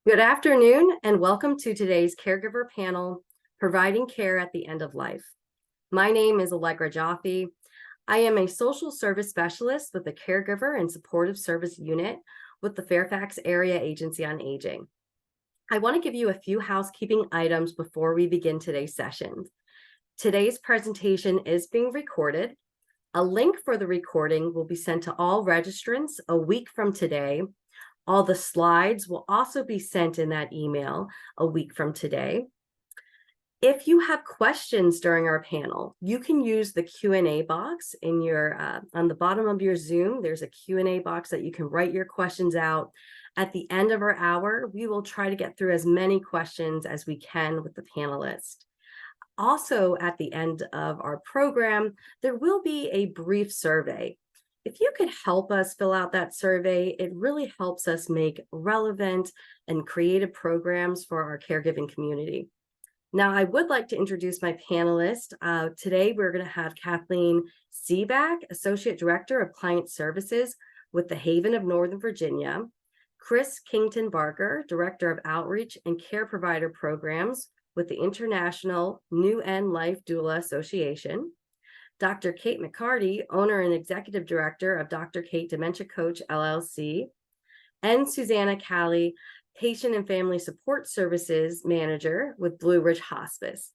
Good afternoon and welcome to today's caregiver panel, Providing Care at the End of Life. My name is Allegra Jaffe. I am a social service specialist with the Caregiver and Supportive Service Unit with the Fairfax Area Agency on Aging. I want to give you a few housekeeping items before we begin today's session. Today's presentation is being recorded. A link for the recording will be sent to all registrants a week from today. All the slides will also be sent in that email a week from today. If you have questions during our panel, you can use the Q&A box in your on the bottom of your Zoom. There's a Q&A box that you can write your questions out. At the end of our hour, we will try to get through as many questions as we can with the panelists. Also, at the end of our program, there will be a brief survey. If you could help us fill out that survey, it really helps us make relevant and creative programs for our caregiving community. Now, I would like to introduce my panelists. Today, we're going to have Kathleen Sebek, Associate Director of Client Services with the Haven of Northern Virginia, Kris Kington-Barker, Director of Outreach and Care Provider Programs with the International New End Life Doula Association, Dr. Cate McCarty, owner and executive director of Dr. Cate Dementia Coach, LLC, and Susana Calley, patient and family support services manager with Blue Ridge Hospice.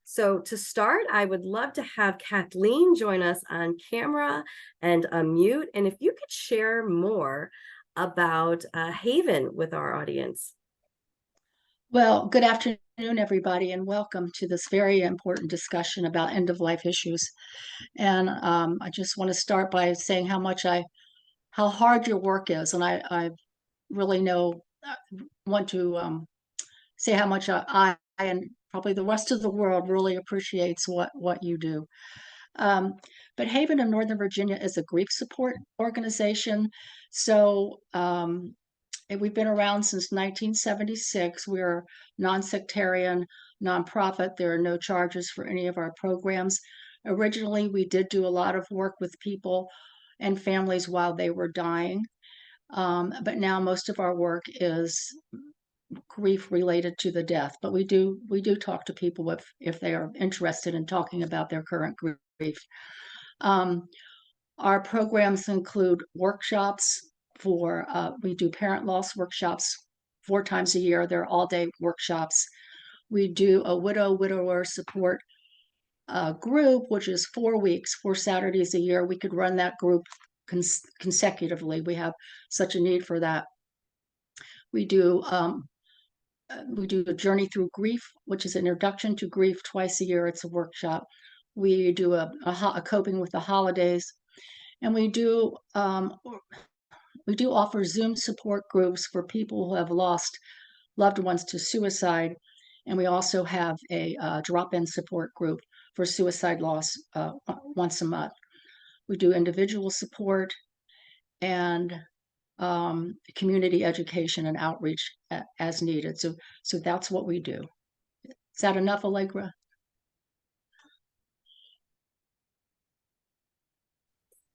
So to start, I would love to have Kathleen join us on camera and unmute. And if you could share more about Haven with our audience. Well, good afternoon, everybody, and welcome to this very important discussion about end-of-life issues. And I just want to start by saying how hard your work is, and I really want to say how much I and probably the rest of the world really appreciates what you do. But Haven of Northern Virginia is a grief support organization, so we've been around since 1976. We're non-sectarian, nonprofit. There are no charges for any of our programs. Originally, we did do a lot of work with people and families while they were dying. But now most of our work is grief related to the death. But we do talk to people if they are interested in talking about their current grief. Our programs include workshops we do parent loss workshops 4 times a year. They're all-day workshops. We do a widower support group, which is 4 weeks, 4 Saturdays a year. We could run that group consecutively. We have such a need for that. We do a journey through grief, which is an introduction to grief twice a year. It's a workshop. We do a coping with the holidays, and we do offer Zoom support groups for people who have lost loved ones to suicide. And we also have a drop-in support group for suicide loss once a month. We do individual support and community education and outreach as needed. So that's what we do. Is that enough, Allegra?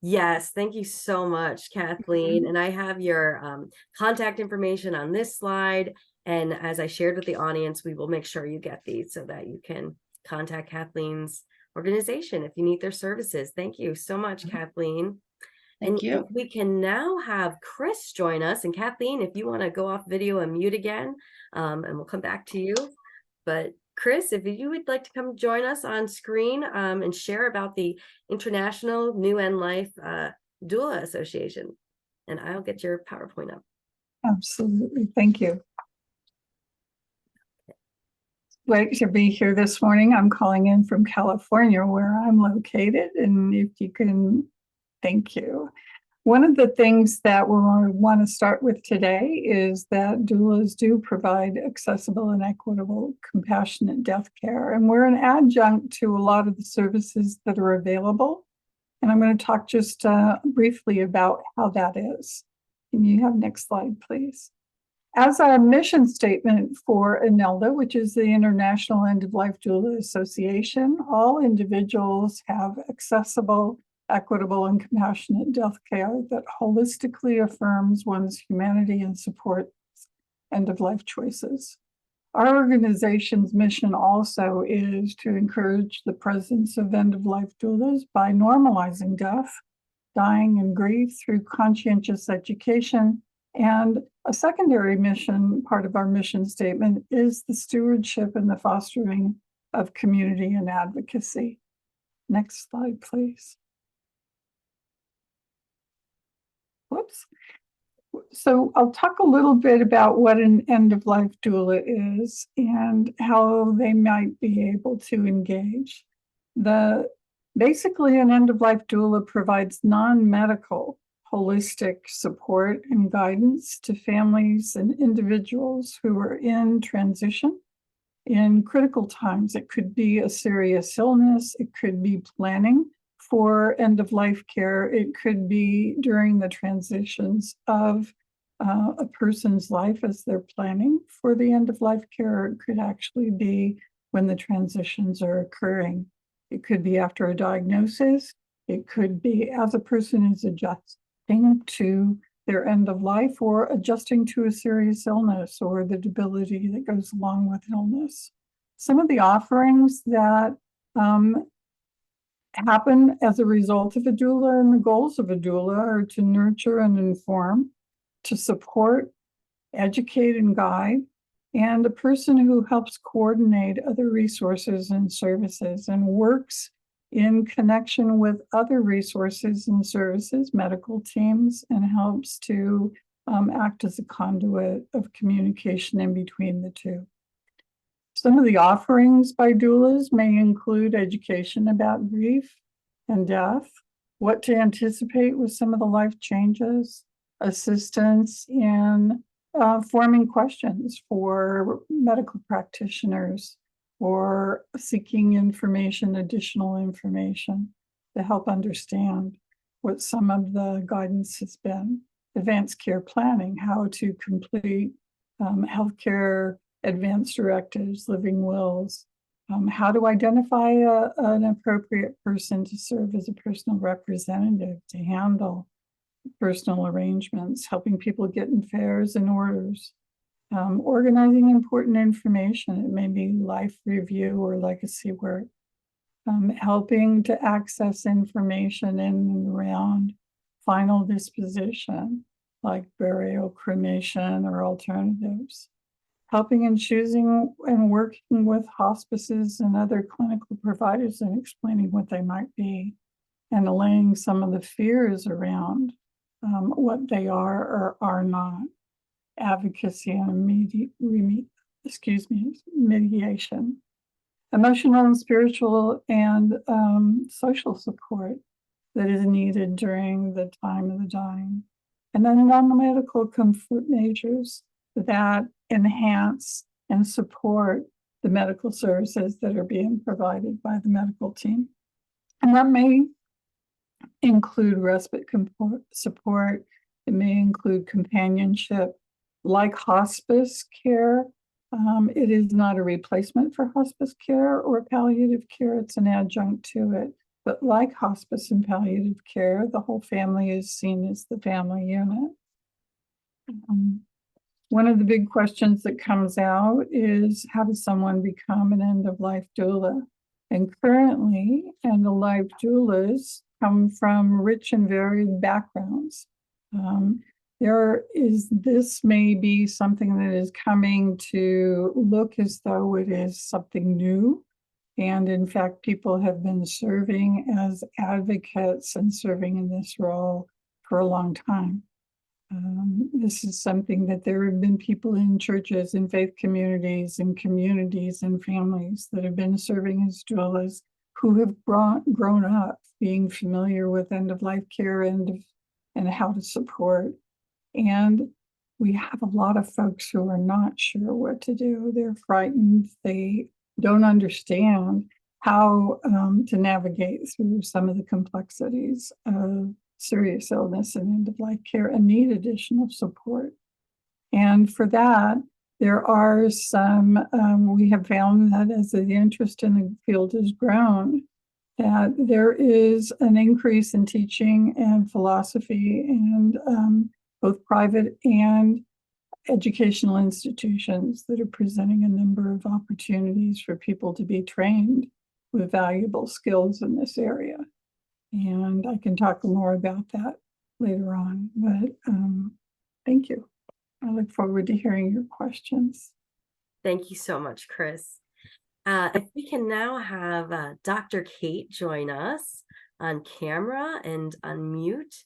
Yes, thank you so much, Kathleen. And I have your contact information on this slide. And as I shared with the audience, we will make sure you get these so that you can contact Kathleen's organization if you need their services. Thank you so much, Kathleen. Thank you. We can now have Kris join us. And Kathleen, if you want to go off video and mute again, and we'll come back to you. But Kris, if you would like to come join us on screen and share about the International New End Life Doula Association, and I'll get your PowerPoint up. Absolutely. Thank you. Great to be here this morning. I'm calling in from California, where I'm located, and if you can, thank you. One of the things that we want to start with today is that doulas do provide accessible and equitable, compassionate death care, and we're an adjunct to a lot of the services that are available. And I'm going to talk just briefly about how that is. Can you have next slide, please? As our mission statement for INELDA, which is the International End-of-Life Doula Association, all individuals have accessible, equitable, and compassionate death care that holistically affirms one's humanity and supports end-of-life choices. Our organization's mission also is to encourage the presence of end-of-life doulas by normalizing death, dying, and grief through conscientious education. And a secondary mission, part of our mission statement, is the stewardship and the fostering of community and advocacy. Next slide, please. Whoops. So I'll talk a little bit about what an end-of-life doula is and how they might be able to engage. Basically, an end-of-life doula provides non-medical, holistic support and guidance to families and individuals who are in transition in critical times. It could be a serious illness, it could be planning for end-of-life care, it could be during the transitions of a person's life as they're planning for the end-of-life care. It could actually be when the transitions are occurring. It could be after a diagnosis. It could be as a person is adjusting to their end of life or adjusting to a serious illness or the debility that goes along with illness. Some of the offerings that happen as a result of a doula and the goals of a doula are to nurture and inform, to support, educate, and guide, and a person who helps coordinate other resources and services and works in connection with other resources and services, medical teams, and helps to act as a conduit of communication in between the two. Some of the offerings by doulas may include education about grief and death, what to anticipate with some of the life changes, assistance in forming questions for medical practitioners or seeking information, additional information to help understand what some of the guidance has been. Advanced care planning, how to complete healthcare advanced directives, living wills, how to identify an appropriate person to serve as a personal representative to handle personal arrangements, helping people get in affairs and orders, organizing important information. It may be life review or legacy work, helping to access information in and around final disposition, like burial, cremation, or alternatives, helping in choosing and working with hospices and other clinical providers and explaining what they might be, and allaying some of the fears around what they are or are not, advocacy and mediation, emotional and spiritual and social support that is needed during the time of the dying, and then non-medical comfort measures that enhance and support the medical services that are being provided by the medical team. And that may include respite support. It may include companionship, like hospice care. It is not a replacement for hospice care or palliative care. It's an adjunct to it. But like hospice and palliative care, the whole family is seen as the family unit. One of the big questions that comes out is, how does someone become an end-of-life doula? And currently, end-of-life doulas come from rich and varied backgrounds. This may be something that is coming to look as though it is something new. And in fact, people have been serving as advocates and serving in this role for a long time. This is something that there have been people in churches and faith communities and families that have been serving as doulas who have grown up being familiar with end-of-life care and how to support. And we have a lot of folks who are not sure what to do. They're frightened. They don't understand how to navigate through some of the complexities of serious illness and end-of-life care and need additional support. And for that, there are some, we have found that as the interest in the field has grown, that there is an increase in teaching and philosophy and both private and educational institutions that are presenting a number of opportunities for people to be trained with valuable skills in this area. And I can talk more about that later on, but thank you. I look forward to hearing your questions. Thank you so much, Kris. If we can now have Dr. Cate join us on camera and unmute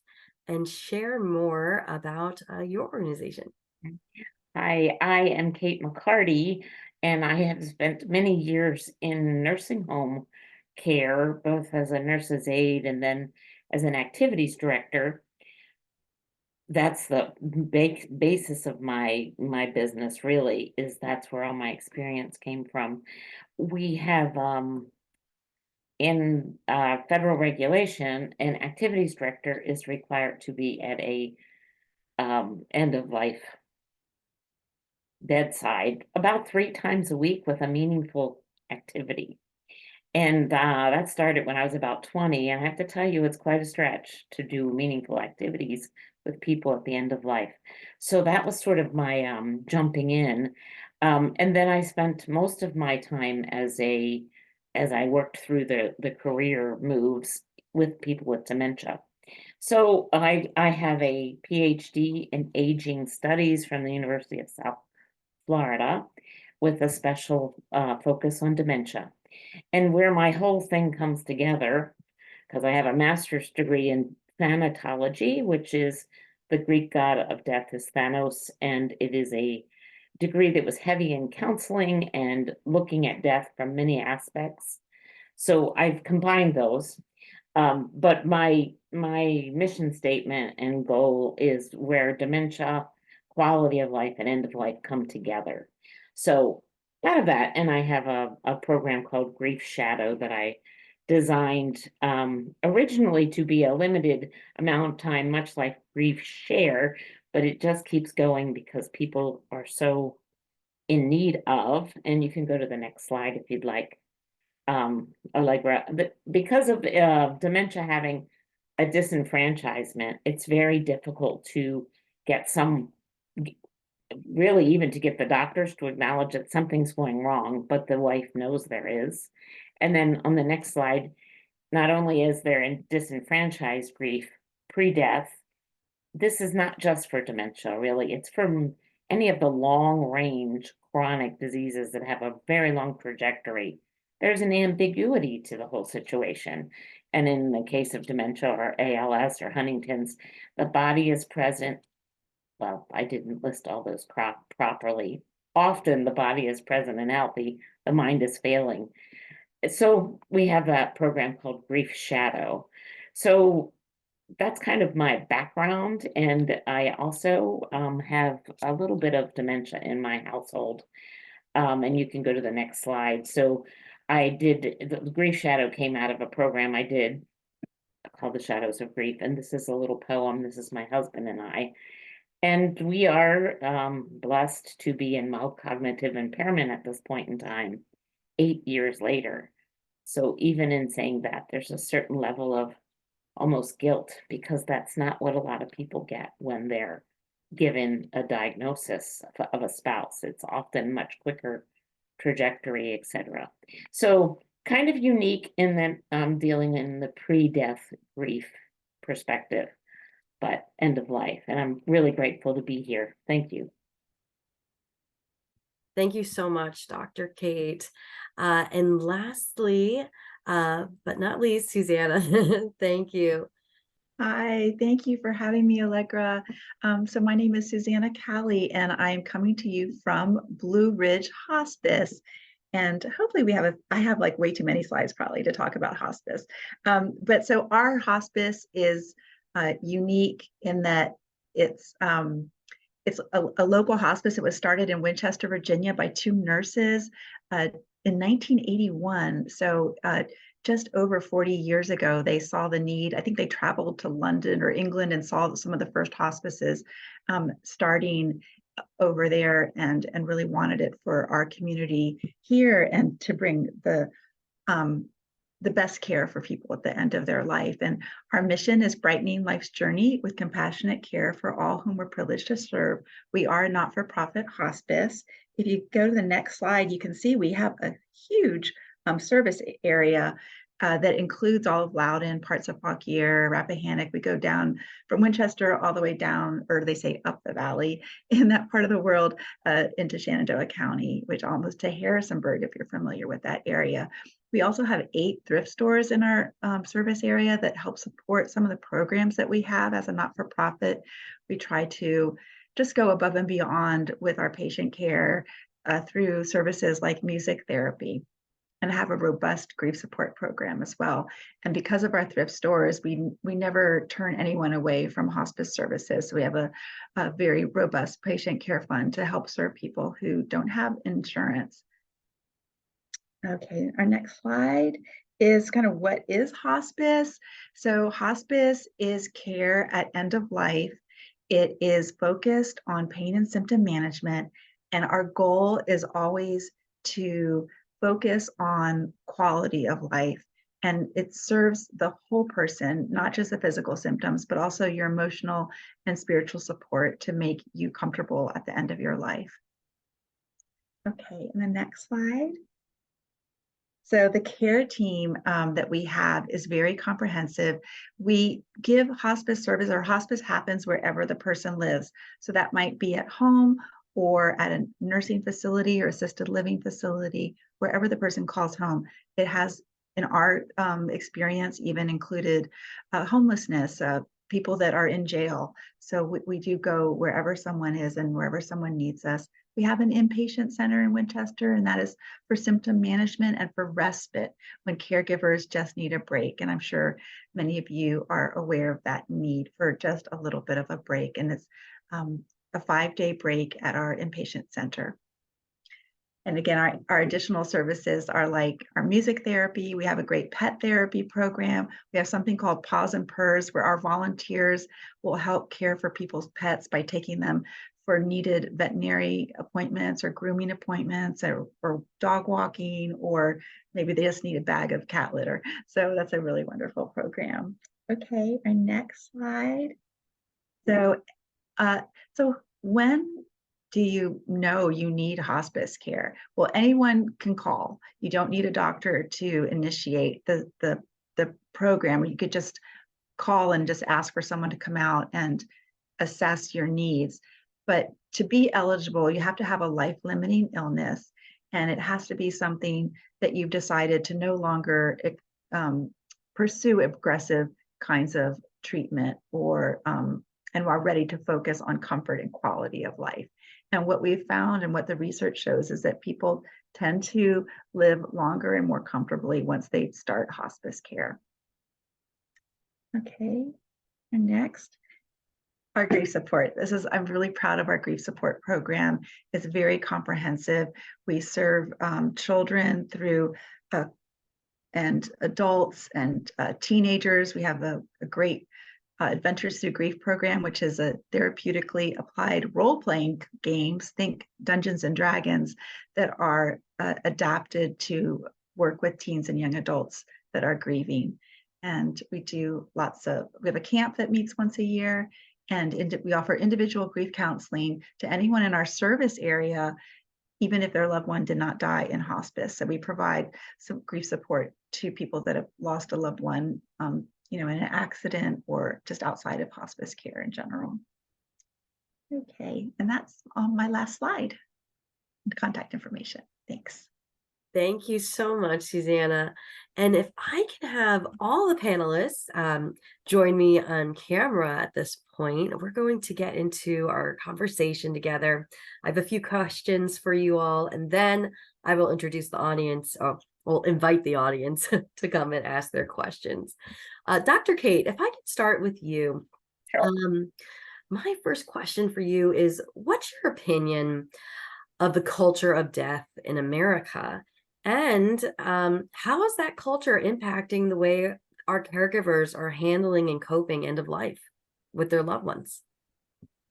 and share more about your organization. Hi, I am Cate McCarty, and I have spent many years in nursing home care, both as a nurse's aide and then as an activities director. That's the basis of my business, really, is that's where all my experience came from. We have in federal regulation, an activities director is required to be at a end of life bedside about 3 times a week with a meaningful activity. And that started when I was about 20. And I have to tell you, it's quite a stretch to do meaningful activities with people at the end of life. So that was sort of my jumping in. And then I spent most of my time as I worked through the career moves with people with dementia. So I have a PhD in aging studies from the University of South Florida with a special focus on dementia. And where my whole thing comes together, because I have a master's degree in thanatology, which is the Greek god of death is Thanos, and it is a degree that was heavy in counseling and looking at death from many aspects. So I've combined those. But my mission statement and goal is where dementia, quality of life, and end of life come together. So out of that, and I have a program called Grief Shadow that I designed originally to be a limited amount of time, much like Grief Share, but it just keeps going because people are so in need of, and you can go to the next slide if you'd like. Allegra, because of dementia having a disenfranchisement, it's very difficult to get really even to get the doctors to acknowledge that something's going wrong, but the wife knows there is. And then on the next slide, not only is there in disenfranchised grief pre-death, this is not just for dementia, really. It's for any of the long-range chronic diseases that have a very long trajectory. There's an ambiguity to the whole situation. And in the case of dementia or ALS or Huntington's, the body is present. Well, I didn't list all those properly. Often the body is present and healthy, the mind is failing. So we have that program called Grief Shadow. So that's kind of my background. And I also have a little bit of dementia in my household. And you can go to the next slide. So the Grief Shadow came out of a program I did called The Shadows of Grief. And this is a little poem. This is my husband and I. And we are blessed to be in mild cognitive impairment at this point in time, 8 years later. So even in saying that, there's a certain level of almost guilt, because that's not what a lot of people get when they're given a diagnosis of a spouse. It's often much quicker trajectory, etc. So kind of unique in that I'm dealing in the pre-death grief perspective, but end of life. And I'm really grateful to be here. Thank you. Thank you so much, Dr. Cate. And lastly, but not least, Susana, thank you. Hi, thank you for having me, Allegra. So my name is Susana Calley, and I am coming to you from Blue Ridge Hospice. And hopefully I have like way too many slides probably to talk about hospice. But so our hospice is unique in that it's a local hospice. It was started in Winchester, Virginia by 2 nurses in 1981. So just over 40 years ago, they saw the need. I think they traveled to London or England and saw some of the first hospices starting over there, and really wanted it for our community here, and to bring the the best care for people at the end of their life. And our mission is brightening life's journey with compassionate care for all whom we're privileged to serve. We are a not-for-profit hospice. If you go to the next slide, you can see we have a huge service area that includes all of Loudoun, parts of Fauquier, Rappahannock. We go down from Winchester all the way down, or they say up the valley in that part of the world, into Shenandoah County, which almost to Harrisonburg, if you're familiar with that area. We also have 8 thrift stores in our service area that help support some of the programs that we have as a not-for-profit. We try to just go above and beyond with our patient care through services like music therapy, and have a robust grief support program as well. And because of our thrift stores, we never turn anyone away from hospice services. So we have a very robust patient care fund to help serve people who don't have insurance. Okay, our next slide is kind of what is hospice. So hospice is care at end of life. It is focused on pain and symptom management. And our goal is always to focus on quality of life, and it serves the whole person, not just the physical symptoms, but also your emotional and spiritual support to make you comfortable at the end of your life. Okay, and the next slide. So the care team that we have is very comprehensive. We give hospice service, or hospice happens wherever the person lives. So that might be at home or at a nursing facility or assisted living facility, wherever the person calls home. It has, in our experience, even included homelessness, people that are in jail. So we do go wherever someone is and wherever someone needs us. We have an inpatient center in Winchester, and that is for symptom management and for respite when caregivers just need a break. And I'm sure many of you are aware of that need for just a little bit of a break. And it's a 5-day break at our inpatient center. And again, our additional services are like our music therapy. We have a great pet therapy program. We have something called Paws and Purrs, where our volunteers will help care for people's pets by taking them for needed veterinary appointments or grooming appointments or dog walking, or maybe they just need a bag of cat litter. So that's a really wonderful program. Okay, our next slide. So when do you know you need hospice care? Well, anyone can call. You don't need a doctor to initiate the program. You could just call and just ask for someone to come out and assess your needs. But to be eligible, you have to have a life-limiting illness, and it has to be something that you've decided to no longer pursue aggressive kinds of treatment, or and are ready to focus on comfort and quality of life. And what we've found and what the research shows is that people tend to live longer and more comfortably once they start hospice care. Okay, and next, our grief support. I'm really proud of our grief support program. It's very comprehensive. We serve children through and adults and teenagers. We have a great Adventures Through Grief program, which is a therapeutically applied role-playing games, think Dungeons and Dragons, that are adapted to work with teens and young adults that are grieving. And we have a camp that meets once a year, and we offer individual grief counseling to anyone in our service area, even if their loved one did not die in hospice. So we provide some grief support to people that have lost a loved one, in an accident or just outside of hospice care in general. Okay, and that's on my last slide. Contact information. Thanks. Thank you so much, Susana. And if I can have all the panelists join me on camera at this point, we're going to get into our conversation together. I have a few questions for you all, and then I will introduce the audience, or we'll invite the audience to come and ask their questions. Dr. Cate, if I could start with you. Sure. My first question for you is, what's your opinion of the culture of death in America? And how is that culture impacting the way our caregivers are handling and coping end of life with their loved ones?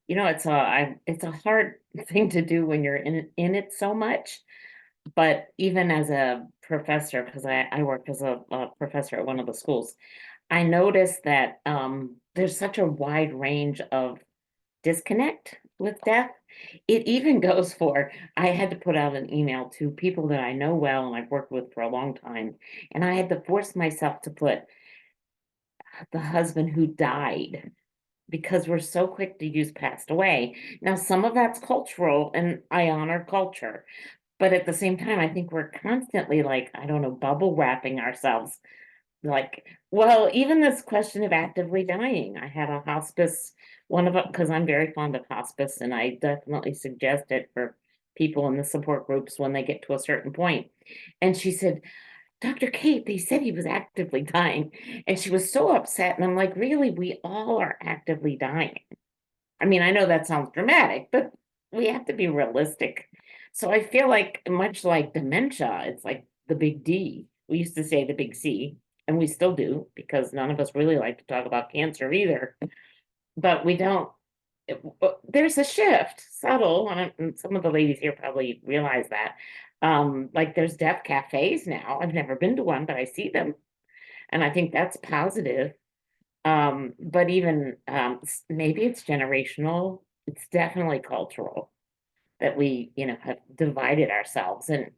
It's a hard thing to do when you're in it so much. But even as a professor, because I worked as a professor at one of the schools, I noticed that there's such a wide range of disconnect with death. It even goes for, I had to put out an email to people that I know well and I've worked with for a long time, and I had to force myself to put the husband who died, because we're so quick to use passed away. Now, some of that's cultural, and I honor culture, but at the same time, I think we're constantly like, I don't know, bubble wrapping ourselves. Like, well, even this question of actively dying, I had a hospice, one of it, because I'm very fond of hospice, and I definitely suggest it for people in the support groups when they get to a certain point. And she said, Dr. Cate, they said he was actively dying. And she was so upset. And I'm like, really, we all are actively dying. I mean, I know that sounds dramatic, but we have to be realistic. So I feel like, much like dementia, it's like the big D. We used to say the big C, and we still do, because none of us really like to talk about cancer either. But we don't, there's a shift, subtle, and some of the ladies here probably realize that. Like there's deaf cafes now. I've never been to one, but I see them, and I think that's positive. But even maybe it's generational. It's definitely cultural that we, have divided ourselves, and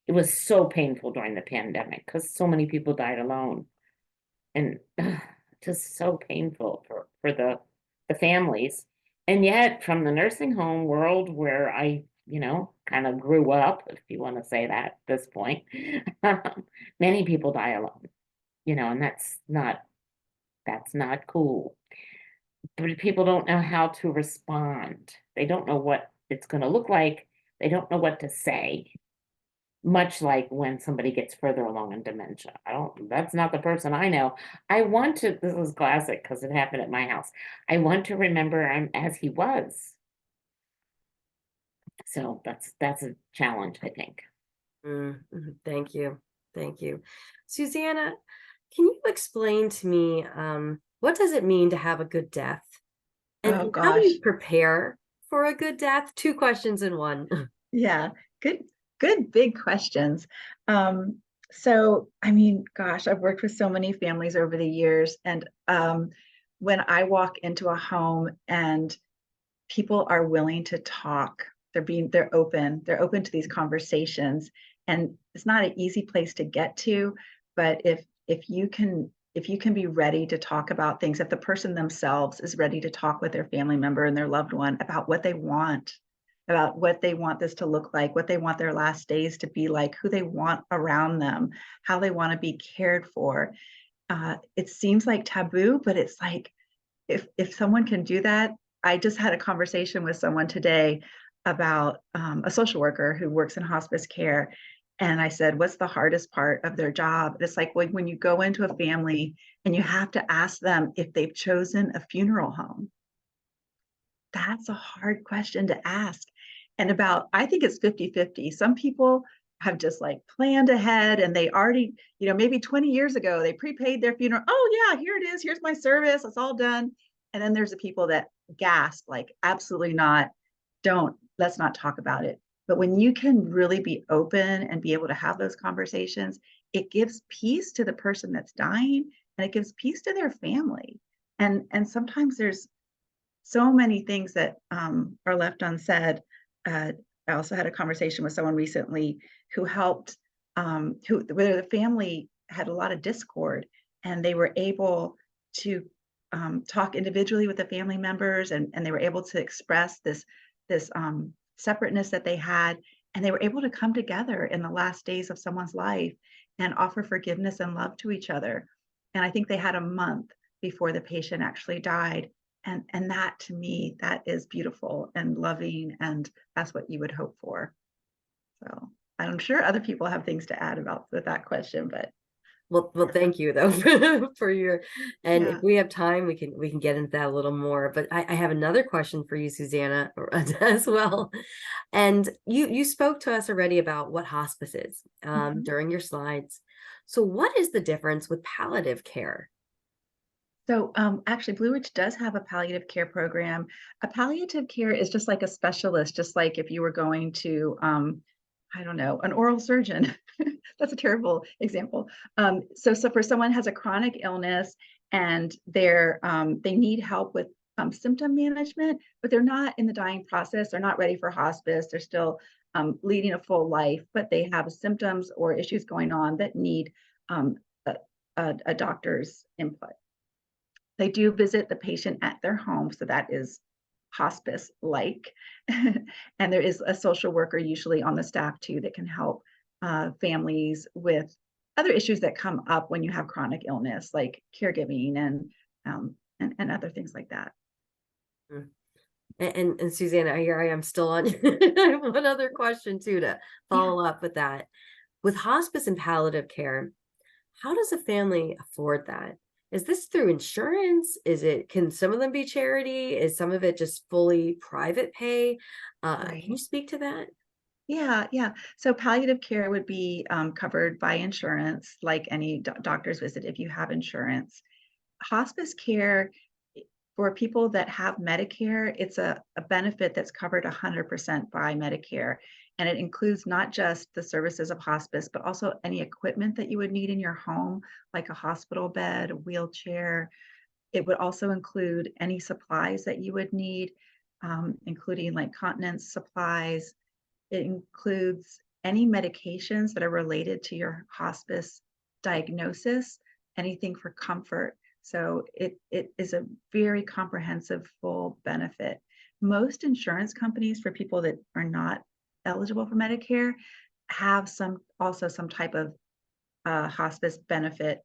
it was so painful during the pandemic because so many people died alone, and just so painful for the families. And yet, from the nursing home world where I, kind of grew up, if you want to say that at this point, many people die alone, and that's not cool. But people don't know how to respond. They don't know what it's going to look like. They don't know what to say. Much like when somebody gets further along in dementia. That's not the person I know. This is classic because it happened at my house. I want to remember him as he was. So that's a challenge, I think. Thank you. Thank you. Susana, can you explain to me, what does it mean to have a good death? And Oh how do gosh. you prepare for a good death? Two questions in one. Yeah, good big questions. So I mean, gosh, I've worked with so many families over the years, and when I walk into a home and people are willing to talk, they're open to these conversations, and it's not an easy place to get to, but if you can be ready to talk about things, if the person themselves is ready to talk with their family member and their loved one about what they want, about what they want this to look like, what they want their last days to be like, who they want around them, how they want to be cared for. It seems like taboo, but it's like, if someone can do that. I just had a conversation with someone today about a social worker who works in hospice care. And I said, what's the hardest part of their job? It's like when you go into a family and you have to ask them if they've chosen a funeral home. That's a hard question to ask. And I think it's 50-50. Some people have just like planned ahead, and they already, maybe 20 years ago, they prepaid their funeral. Oh yeah, here it is. Here's my service. It's all done. And then there's the people that gasp, like, absolutely not. Let's not talk about it. But when you can really be open and be able to have those conversations, it gives peace to the person that's dying, and it gives peace to their family. And sometimes there's so many things that are left unsaid. I also had a conversation with someone recently who helped, where the family had a lot of discord, and they were able to talk individually with the family members, and they were able to express this separateness that they had, and they were able to come together in the last days of someone's life and offer forgiveness and love to each other. And I think they had a month before the patient actually died. And that, to me, that is beautiful and loving, and that's what you would hope for. So I'm sure other people have things to add with that question, but Well, thank you though for your, and yeah. if we have time, we can get into that a little more. But I have another question for you, Susana, as well. And you spoke to us already about what hospice is during your slides. So what is the difference with palliative care? So actually, Blue Ridge does have a palliative care program. A palliative care is just like a specialist, just like if you were going to I don't know, an oral surgeon. That's a terrible example. So for someone has a chronic illness and they need help with symptom management, but they're not in the dying process. They're not ready for hospice. They're still leading a full life, but they have symptoms or issues going on that need um, a doctor's input. They do visit the patient at their home, so that is hospice-like. And there is a social worker usually on the staff too that can help families with other issues that come up when you have chronic illness, like caregiving and other things like that. And Susanna, here I am still on. I have one other question too to follow up with that. With hospice and palliative care, how does a family afford that? Is this through insurance? Can some of them be charity? Is some of it just fully private pay? Right. Can you speak to that? Yeah. So palliative care would be covered by insurance, like any doctor's visit if you have insurance. Hospice care for people that have Medicare, it's a benefit that's covered 100% by Medicare. And it includes not just the services of hospice, but also any equipment that you would need in your home, like a hospital bed, a wheelchair. It would also include any supplies that you would need, including like continence supplies. It includes any medications that are related to your hospice diagnosis, anything for comfort. So it is a very comprehensive, full benefit. Most insurance companies for people that are not eligible for Medicare have also some type of hospice benefit.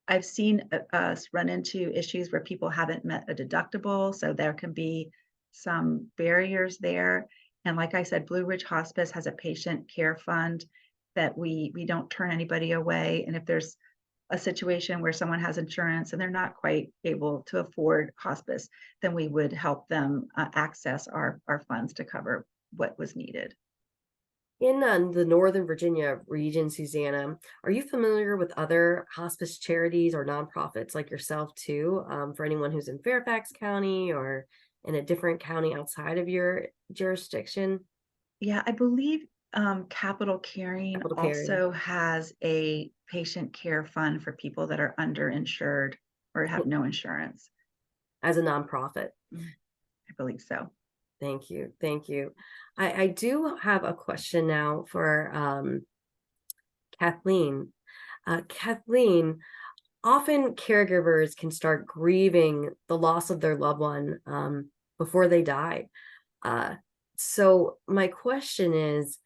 I've seen us run into issues where people haven't met a deductible, so there can be some barriers there. And like I said, Blue Ridge Hospice has a patient care fund that we don't turn anybody away. And if there's a situation where someone has insurance and they're not quite able to afford hospice, then we would help them access our funds to cover what was needed. In the Northern Virginia region, Susanna, are you familiar with other hospice charities or nonprofits like yourself too? For anyone who's in Fairfax County or in a different county outside of your jurisdiction? Yeah, I believe Capital Caring also has a patient care fund for people that are underinsured or have no insurance. As a nonprofit. I believe so. Thank you. Thank you. I do have a question now for Kathleen. Kathleen, often caregivers can start grieving the loss of their loved one before they die. So my question is,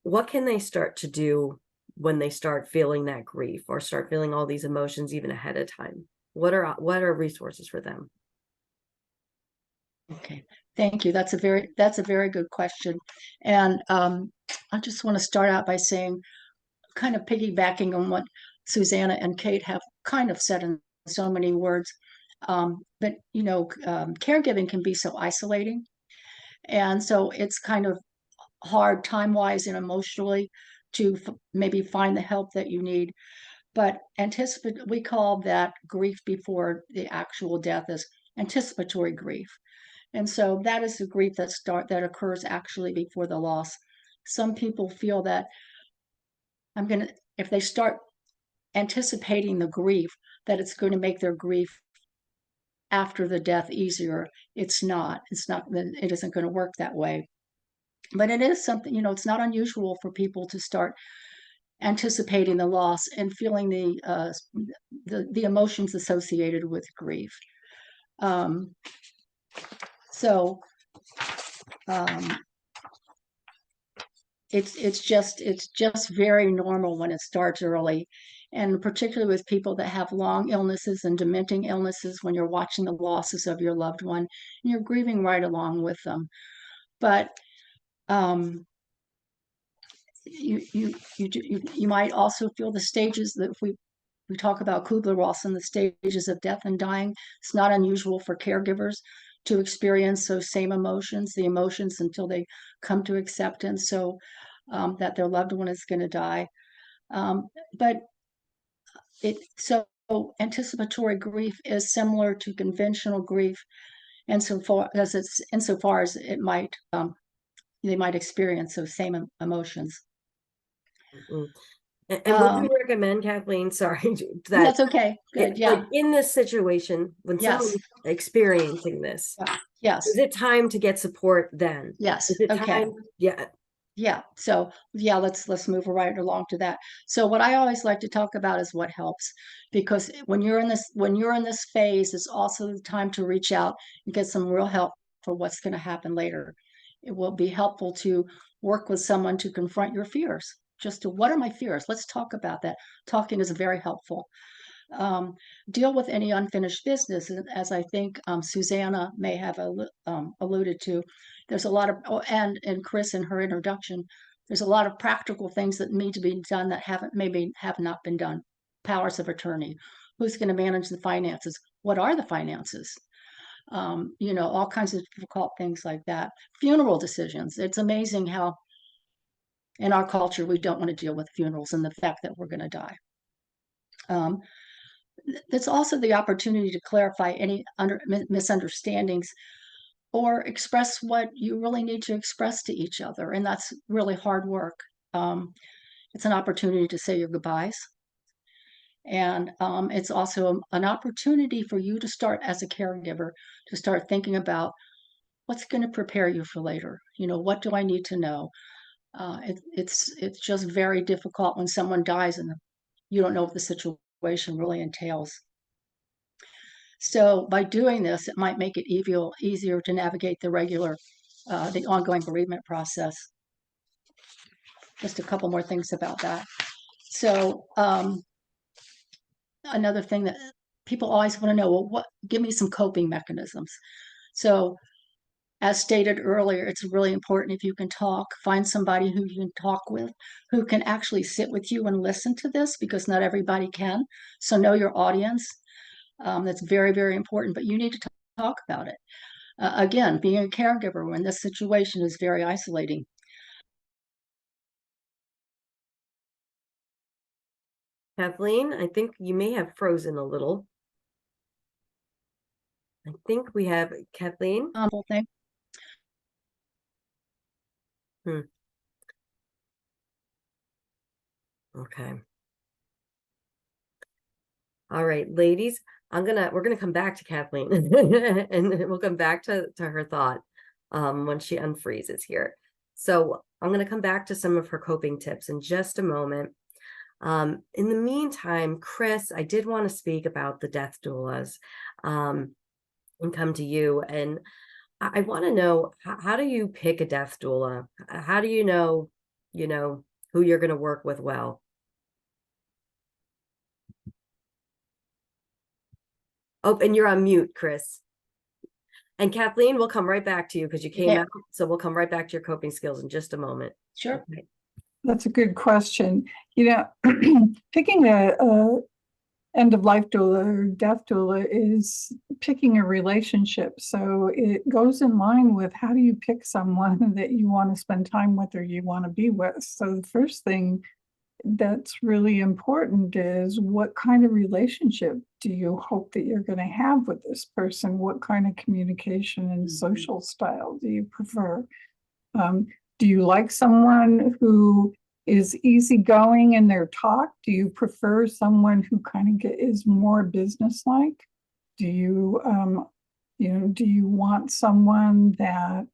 what can they start to do when they start feeling that grief or start feeling all these emotions even ahead of time? What are resources for them? Okay, thank you. That's a very good question. And I just want to start out by saying, kind of piggybacking on what Susanna and Cate have kind of said in so many words, but caregiving can be so isolating. And so it's kind of hard time-wise and emotionally to maybe find the help that you need. But we call that grief before the actual death is anticipatory grief. And so that is the grief that occurs actually before the loss. Some people feel that if they start anticipating the grief, that it's going to make their grief after the death easier. It isn't going to work that way. But it is something, it's not unusual for people to start anticipating the loss and feeling the emotions associated with grief. It's just very normal when it starts early, and particularly with people that have long illnesses and dementing illnesses, when you're watching the losses of your loved one and you're grieving right along with them. But you might also feel the stages that we talk about Kubler-Ross and the stages of death and dying. It's not unusual for caregivers to experience those same emotions, the emotions until they come to acceptance, so that their loved one is going to die. But anticipatory grief is similar to conventional grief, insofar as it might they might experience those same emotions. Mhm. And would you recommend, Kathleen, sorry, that That's okay. Good. Yeah. like in this situation, when Yes. someone's experiencing this, Yes. is it time to get support then? Yes. Is it Okay. time? Yeah. Yeah. So yeah, let's move right along to that. So what I always like to talk about is what helps, because when you're in this phase, it's also the time to reach out and get some real help for what's going to happen later. It will be helpful to work with someone to confront your fears. Just to, what are my fears? Let's talk about that. Talking is very helpful. Deal with any unfinished business, as I think Susana may have alluded to. There's a lot of, and Kris in her introduction, there's a lot of practical things that need to be done that maybe have not been done. Powers of attorney, who's going to manage the finances? What are the finances? All kinds of difficult things like that. Funeral decisions. It's amazing how in our culture we don't want to deal with funerals and the fact that we're going to die. That's also the opportunity to clarify any misunderstandings or express what you really need to express to each other. And that's really hard work. It's an opportunity to say your goodbyes. And it's also an opportunity for you to start, as a caregiver, to start thinking about what's going to prepare you for later. What do I need to know? It's just very difficult when someone dies and you don't know what the situation really entails. So by doing this, it might make it easier to navigate the ongoing bereavement process. Just a couple more things about that. So another thing that people always want to know, well, give me some coping mechanisms. So as stated earlier, it's really important, if you can talk, find somebody who you can talk with, who can actually sit with you and listen to this, because not everybody can. So know your audience. That's very, very important, but you need to talk about it. Again, being a caregiver when this situation is very isolating. Kathleen, I think you may have frozen a little. I think we have Kathleen. Whole thing. Okay. All right, ladies, we're gonna come back to Kathleen and we'll come back to her thought when she unfreezes here. So I'm gonna come back to some of her coping tips in just a moment. In the meantime, Kris, I did want to speak about the death doulas and come to you. And I want to know, how do you pick a death doula? How do you know, who you're going to work with well? Oh, and you're on mute, Kris. And Kathleen, we'll come right back to you because you came out. So we'll come right back to your coping skills in just a moment. Sure. Okay. That's a good question. Picking a end-of-life doula or death doula is picking a relationship. So it goes in line with, how do you pick someone that you want to spend time with or you want to be with? So the first thing that's really important is, what kind of relationship do you hope that you're going to have with this person? What kind of communication and social style do you prefer? Do you like someone who is easygoing in their talk? Do you prefer someone who kind of is more businesslike? Do you, do you want someone that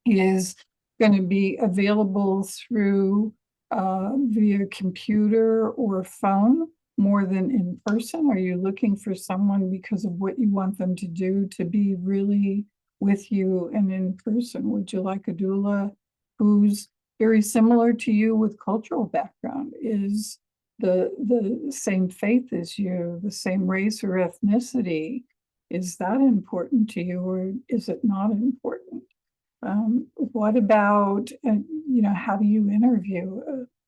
is going to be available through via computer or phone more than in person? Are you looking for someone, because of what you want them to do, to be really with you and in person? Would you like a doula who's very similar to you with cultural background, is the same faith as you, the same race or ethnicity? Is that important to you, or is it not important? What about, how do you interview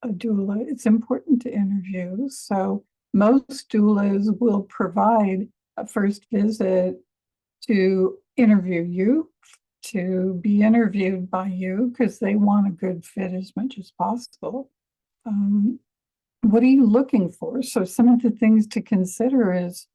a doula? It's important to interview. So most doulas will provide a first visit to interview you, to be interviewed by you, because they want a good fit as much as possible. What are you looking for? So some of the things to consider is,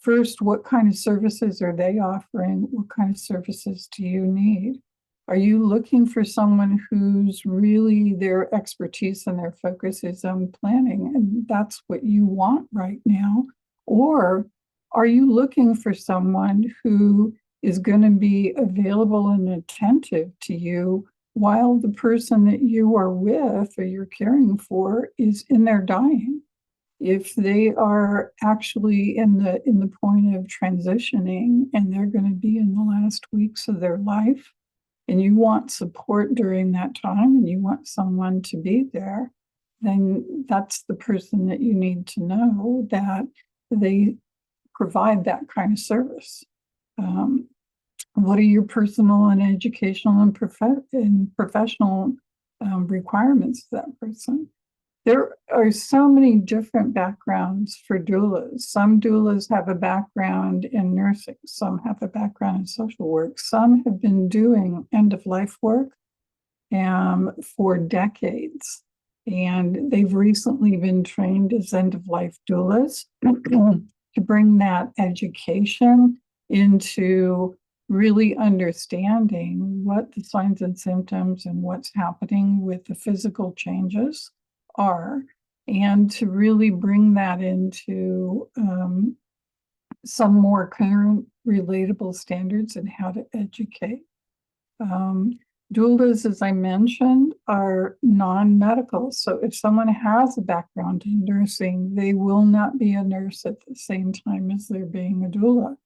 first, what kind of services are they offering? What kind of services do you need? Are you looking for someone who's really their expertise and their focus is on planning, and that's what you want right now? Or are you looking for someone who is going to be available and attentive to you while the person that you are with or you're caring for is in their dying? If they are actually in the point of transitioning and they're going to be in the last weeks of their life, and you want support during that time and you want someone to be there, then that's the person that you need to know that they provide that kind of service. What are your personal and educational and professional requirements of that person? There are so many different backgrounds for doulas. Some doulas have a background in nursing. Some have a background in social work. Some have been doing end-of-life work for decades. And they've recently been trained as end-of-life doulas to bring that education into really understanding what the signs and symptoms and what's happening with the physical changes are, and to really bring that into some more current relatable standards and how to educate. Doulas, as I mentioned, are non-medical. So if someone has a background in nursing, they will not be a nurse at the same time as they're being a doula.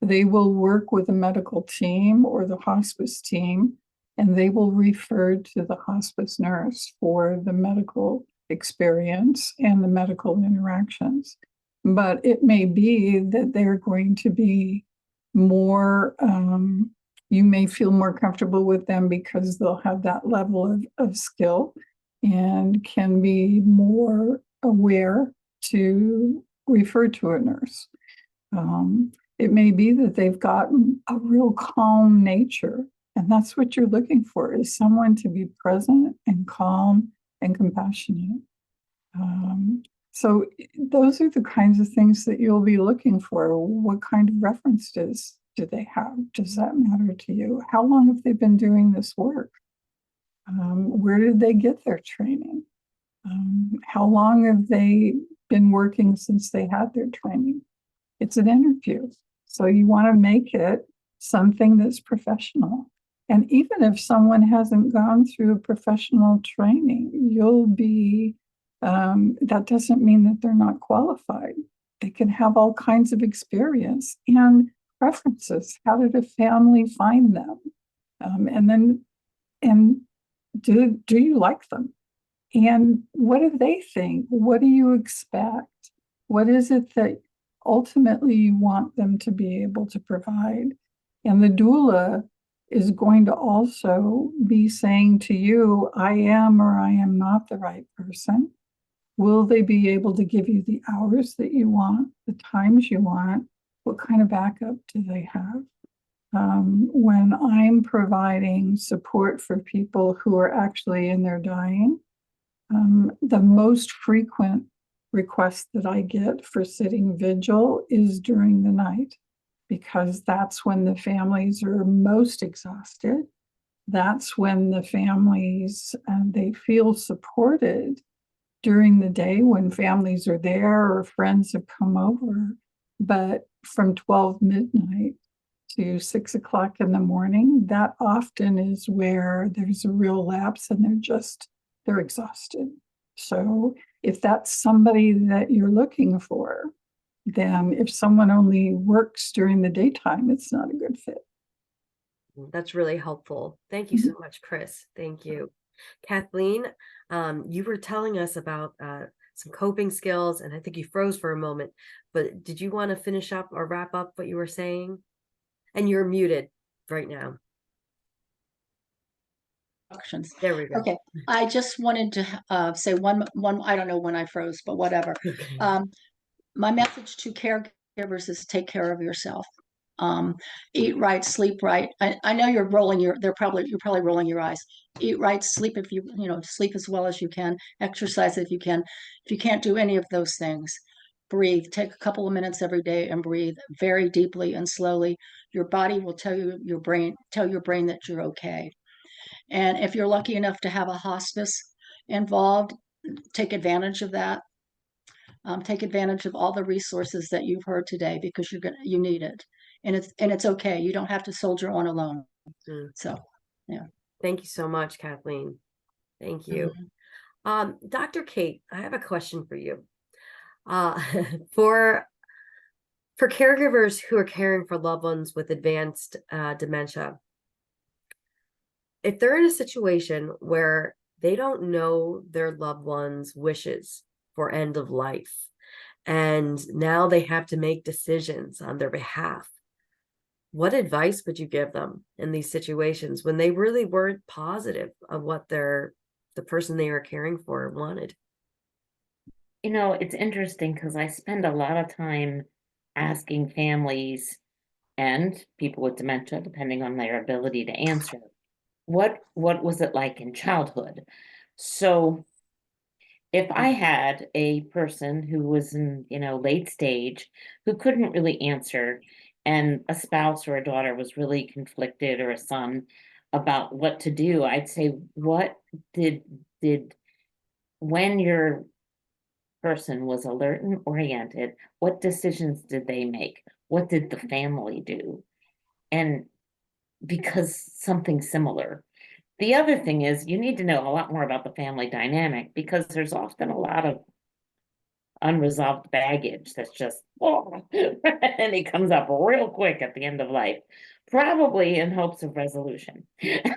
They will work with a medical team or the hospice team, and they will refer to the hospice nurse for the medical experience and the medical interactions. But it may be that they're going to be more, you may feel more comfortable with them because they'll have that level of skill and can be more aware to refer to a nurse. It may be that they've got a real calm nature, and that's what you're looking for, is someone to be present and calm and compassionate. So those are the kinds of things that you'll be looking for. What kind of references do they have? Does that matter to you? How long have they been doing this work? Where did they get their training? How long have they been working since they had their training? It's an interview. So you want to make it something that's professional. And even if someone hasn't gone through professional training, you'll be, that doesn't mean that they're not qualified. They can have all kinds of experience and preferences. How did a family find them? And do you like them? And what do they think? What do you expect? What is it that ultimately you want them to be able to provide? And the doula is going to also be saying to you, I am or I am not the right person. Will they be able to give you the hours that you want, the times you want? What kind of backup do they have? When I'm providing support for people who are actually in their dying, the most frequent request that I get for sitting vigil is during the night, because that's when the families are most exhausted. That's when the families, they feel supported during the day when families are there or friends have come over. But from 12 midnight to 6 o'clock in the morning, that often is where there's a real lapse and they're exhausted. So if that's somebody that you're looking for, then if someone only works during the daytime, it's not a good fit. That's really helpful. Thank you so much, Kris. Thank you. Kathleen, you were telling us about some coping skills, and I think you froze for a moment, but did you want to finish up or wrap up what you were saying? And you're muted right now. There we go. Okay, I just wanted to say one. I don't know when I froze, but whatever. Okay. My message to caregivers is take care of yourself. Eat right, sleep right. I know you're you're probably rolling your eyes. Eat right, sleep if sleep as well as you can, exercise if you can. If you can't do any of those things, breathe. Take a couple of minutes every day and breathe very deeply and slowly. Your body will tell your brain that you're okay. And if you're lucky enough to have a hospice involved, take advantage of that. Take advantage of all the resources that you've heard today, because you need it, and it's okay. You don't have to soldier on alone. Mm. So, yeah. Thank you so much, Kathleen. Thank you. Dr. Cate, I have a question for you. For caregivers who are caring for loved ones with advanced dementia, if they're in a situation where they don't know their loved one's wishes for end of life, and now they have to make decisions on their behalf, what advice would you give them in these situations when they really weren't positive of what the person they are caring for wanted? You know, it's interesting because I spend a lot of time asking families and people with dementia, depending on their ability to answer, what was it like in childhood? So if I had a person who was in, late stage, who couldn't really answer, and a spouse or a daughter was really conflicted, or a son, about what to do, I'd say, what did when your person was alert and oriented, what decisions did they make? What did the family do? And because something similar. The other thing is, you need to know a lot more about the family dynamic, because there's often a lot of unresolved baggage that's just, and it comes up real quick at the end of life, probably in hopes of resolution.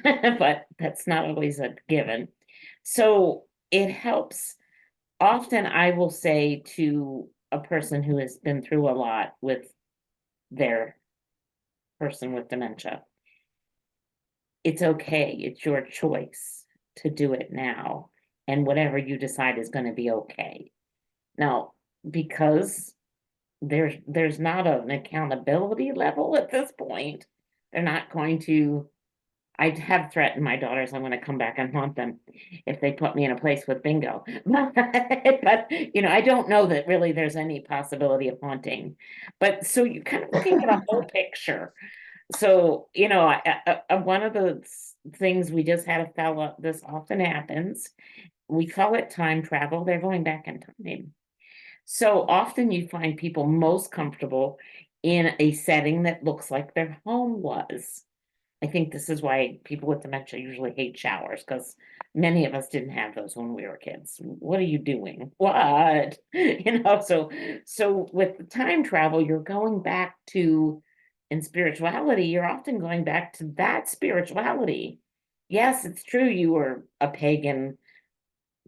But that's not always a given. So it helps. Often I will say to a person who has been through a lot with their person with dementia, it's okay, it's your choice to do it now, and whatever you decide is going to be okay. Now, because there's not an accountability level at this point, they're not going to. I have threatened my daughters I'm going to come back and haunt them if they put me in a place with bingo. But I don't know that really there's any possibility of haunting. But so you're kind of looking at a whole picture. So, one of the things we just had a fellow, this often happens. We call it time travel. They're going back in time. So often you find people most comfortable in a setting that looks like their home was. I think this is why people with dementia usually hate showers, because many of us didn't have those when we were kids. What are you doing? What? So with the time travel, you're going back to, in spirituality, you're often going back to that spirituality. Yes, it's true you were a pagan,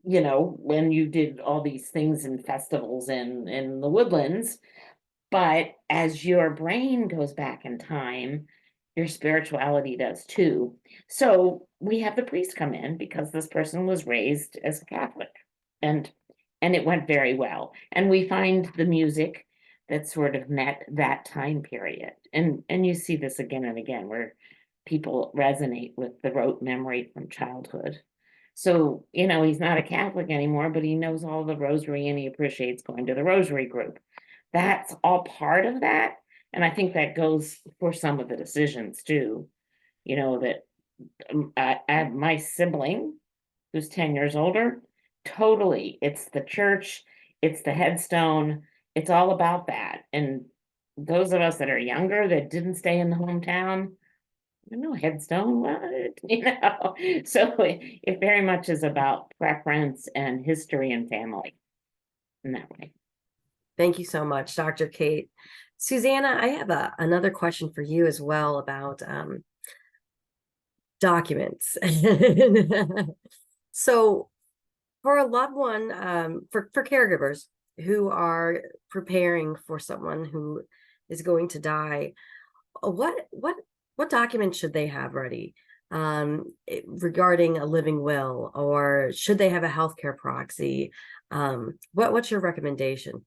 when you did all these things and festivals in the woodlands, but as your brain goes back in time, your spirituality does too. So we have the priest come in because this person was raised as a Catholic, and it went very well. And we find the music that sort of met that time period. And you see this again and again, where people resonate with the rote memory from childhood. So, he's not a Catholic anymore, but he knows all the rosary and he appreciates going to the rosary group. That's all part of that. And I think that goes for some of the decisions too. That I have my sibling who's 10 years older, totally. It's the church, it's the headstone, it's all about that. And those of us that are younger that didn't stay in the hometown, no headstone, what? So it very much is about preference and history and family in that way. Thank you so much, Dr. Cate. Susana, I have another question for you as well about documents. So for a loved one, for caregivers who are preparing for someone who is going to die, what documents should they have ready regarding a living will, or should they have a healthcare proxy? What's your recommendation?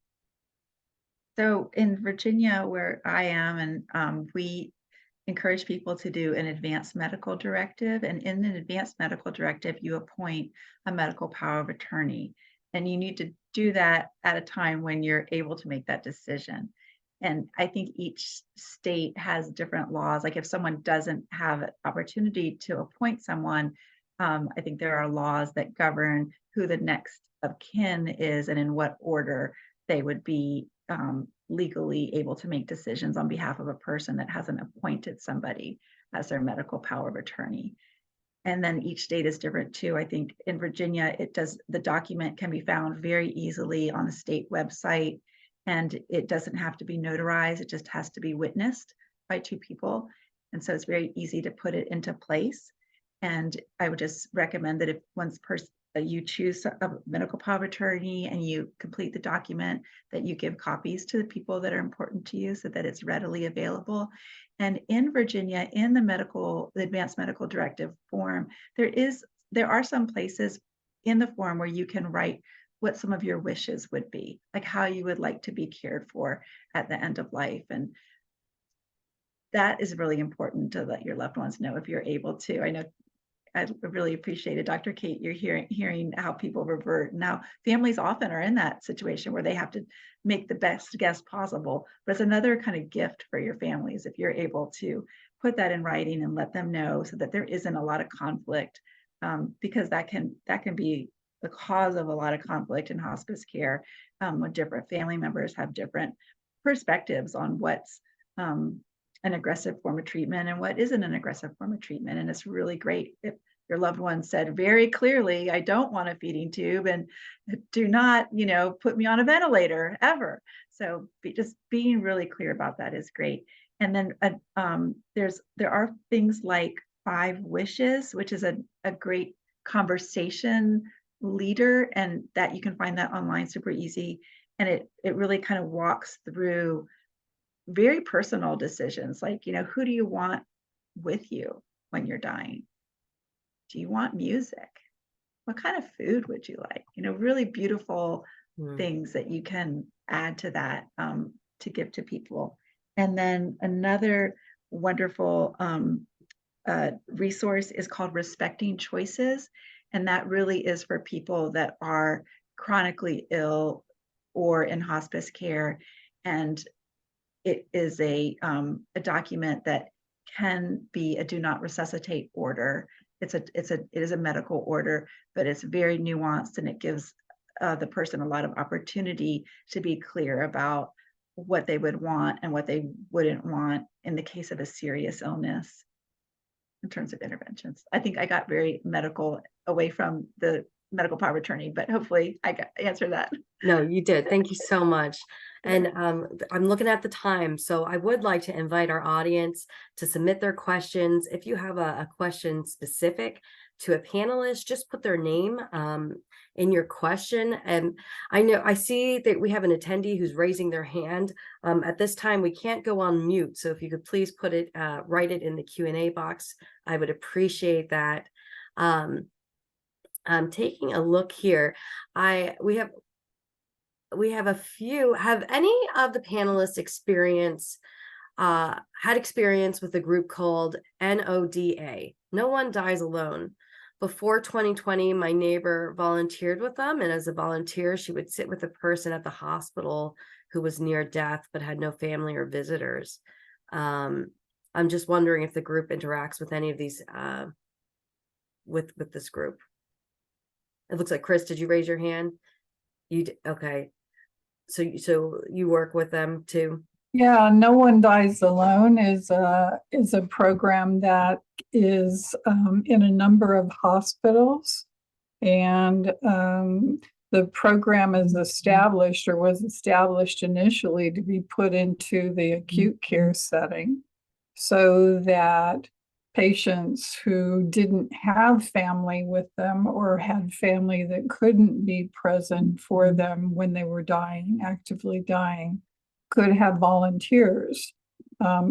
So in Virginia, where I am, and we encourage people to do an advanced medical directive. And in an advanced medical directive, you appoint a medical power of attorney. And you need to do that at a time when you're able to make that decision. And I think each state has different laws. Like if someone doesn't have an opportunity to appoint someone, I think there are laws that govern who the next of kin is and in what order they would be legally able to make decisions on behalf of a person that hasn't appointed somebody as their medical power of attorney. And then each state is different too. I think in Virginia, the document can be found very easily on the state website, and it doesn't have to be notarized. It just has to be witnessed by two people. And so it's very easy to put it into place. And I would just recommend that if once you choose a medical power of attorney and you complete the document, that you give copies to the people that are important to you so that it's readily available. And in Virginia, in the advanced medical directive form, there are some places in the form where you can write what some of your wishes would be, like how you would like to be cared for at the end of life. And that is really important to let your loved ones know if you're able to. I know I really appreciated, Dr. Cate, you're hearing how people revert. Now, families often are in that situation where they have to make the best guess possible, but it's another kind of gift for your families if you're able to put that in writing and let them know so that there isn't a lot of conflict, because that can be the cause of a lot of conflict in hospice care, when different family members have different perspectives on what's an aggressive form of treatment and what isn't an aggressive form of treatment. And it's really great if your loved one said very clearly, I don't want a feeding tube and do not, put me on a ventilator ever. So just being really clear about that is great. And then there are things like 5 wishes, which is a great conversation leader, and that you can find that online super easy. And it really kind of walks through very personal decisions, like, who do you want with you when you're dying? Do you want music? What kind of food would you like? Really beautiful things that you can add to that, to give to people. And then another wonderful resource is called Respecting Choices. And that really is for people that are chronically ill or in hospice care. And it is a document that can be a do not resuscitate order. It is a medical order, but it's very nuanced, and it gives the person a lot of opportunity to be clear about what they would want and what they wouldn't want in the case of a serious illness in terms of interventions. I think I got very medical away from the medical power of attorney, but hopefully I answered that. No, you did. Thank you so much. And I'm looking at the time, so I would like to invite our audience to submit their questions. If you have a question specific to a panelist, just put their name in your question. And I see that we have an attendee who's raising their hand. At this time, we can't go on mute. So if you could please write it in the Q&A box, I would appreciate that. I'm taking a look here. We have a few. Have any of the panelists had experience with a group called NODA? No One Dies Alone. Before 2020, my neighbor volunteered with them, and as a volunteer, she would sit with a person at the hospital who was near death but had no family or visitors. I'm just wondering if the group interacts with any of these with this group. It looks like, Kris, did you raise your hand? You did. Okay. So you work with them too? Yeah, No One Dies Alone is a program that is in a number of hospitals, and the program is established, or was established initially, to be put into the acute care setting, so that patients who didn't have family with them, or had family that couldn't be present for them when they were actively dying, could have volunteers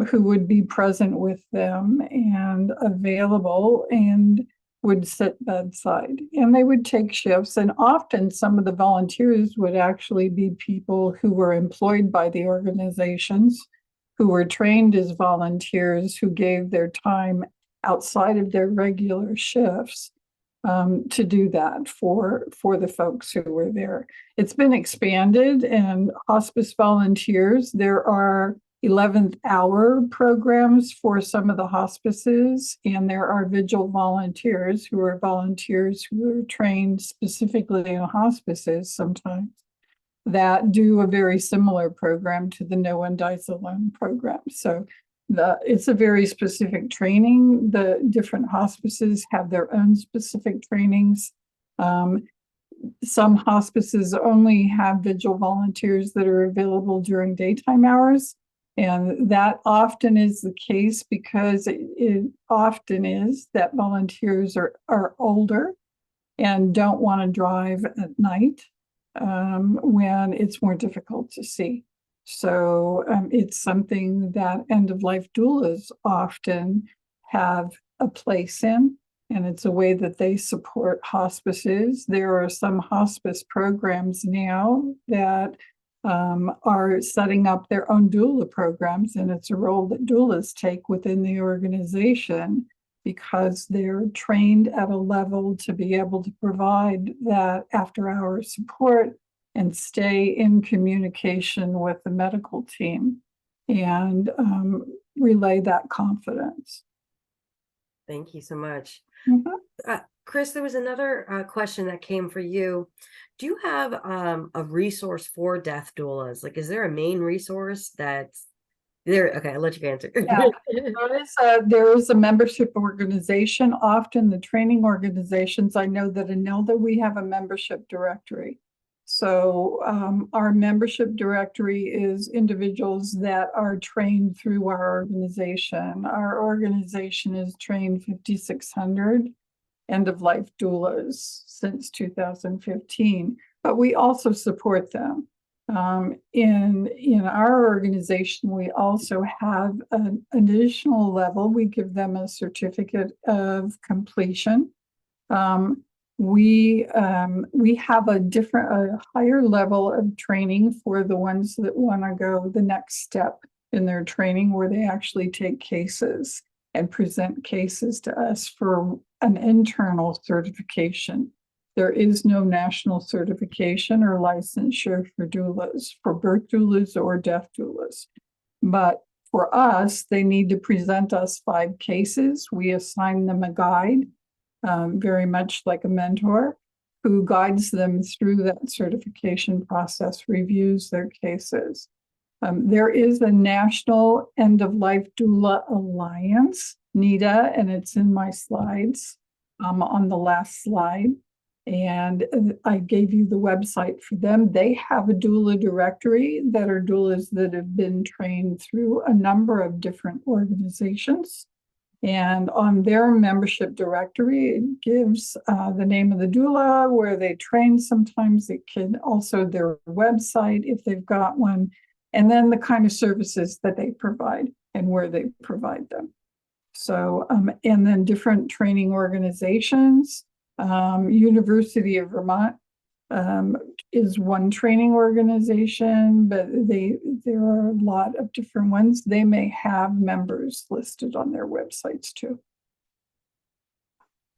who would be present with them and available, and would sit bedside, and they would take shifts. And often some of the volunteers would actually be people who were employed by the organizations, who were trained as volunteers, who gave their time outside of their regular shifts to do that for the folks who were there. It's been expanded, and hospice volunteers, there are 11th hour programs for some of the hospices, and there are vigil volunteers who are trained specifically in hospices sometimes, that do a very similar program to the No One Dies Alone program. So it's a very specific training. The different hospices have their own specific trainings. Some hospices only have vigil volunteers that are available during daytime hours. And that often is the case because it often is that volunteers are older and don't want to drive at night when it's more difficult to see. So it's something that end-of-life doulas often have a place in, and it's a way that they support hospices. There are some hospice programs now that are setting up their own doula programs, and it's a role that doulas take within the organization because they're trained at a level to be able to provide that after-hours support and stay in communication with the medical team and relay that confidence. Thank you so much. Mm-hmm. Kris, there was another question that came for you. Do you have a resource for death doulas? Like, is there a main resource that's there? Okay, I'll let you answer. Yeah, there is a membership organization. Often the training organizations, I know that in NELDA we have a membership directory. So our membership directory is individuals that are trained through our organization. Our organization has trained 5,600 end-of-life doulas since 2015, but we also support them. In our organization, we also have an additional level. We give them a certificate of completion. We have a higher level of training for the ones that want to go the next step in their training, where they actually take cases and present cases to us for an internal certification. There is no national certification or licensure for doulas, for birth doulas or death doulas. But for us, they need to present us 5 cases. We assign them a guide, very much like a mentor, who guides them through that certification process, reviews their cases. There is a National End-of-Life Doula Alliance, NEDA, and it's in my slides on the last slide. And I gave you the website for them. They have a doula directory that are doulas that have been trained through a number of different organizations. And on their membership directory, it gives the name of the doula, where they train. Sometimes it can also their website if they've got one, and then the kind of services that they provide and where they provide them. So, and then different training organizations. University of Vermont is one training organization, but there are a lot of different ones. They may have members listed on their websites too.